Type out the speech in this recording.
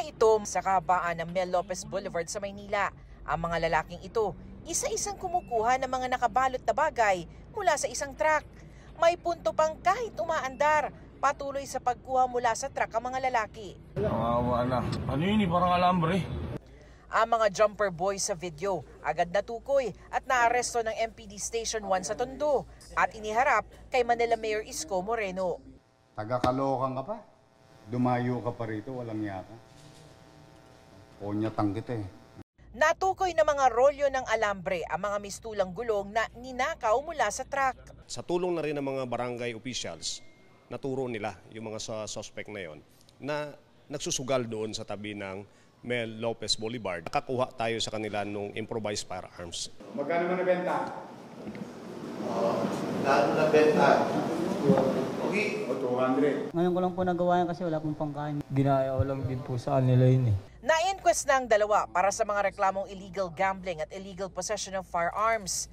ito sa kahabaan ng Mel Lopez Boulevard sa Maynila. Ang mga lalaking ito, isa-isang kumukuha ng mga nakabalot na bagay mula sa isang truck. May punto pang kahit umaandar, patuloy sa pagkuha mula sa truck ang mga lalaki. Kawawa na. Ano yun, parang alambre. Ang mga jumper boys sa video agad natukoy at naaresto ng MPD Station 1 sa Tondo at iniharap kay Manila Mayor Isko Moreno. Taga-Caloocan ka pa? Dumayo ka pa rito, walang yaka. Onyatang kita eh. Natukoy na mga rolyo ng alambre ang mga mistulang gulong na ninakaw mula sa truck. Sa tulong na rin ng mga barangay officials, naturo nila yung mga suspect na yon na nagsusugal doon sa tabi ng Mel Lopez Boulevard. Nakakuha tayo sa kanila nung improvised firearms. Magkano mo nabenta? Lalo na benta. Okay. O 200. Ngayon ko lang po nagawa yan kasi wala pong pangkain. Ginaya lang din po sa kanila yun eh. Na-inquest na ang dalawa para sa mga reklamong illegal gambling at illegal possession of firearms.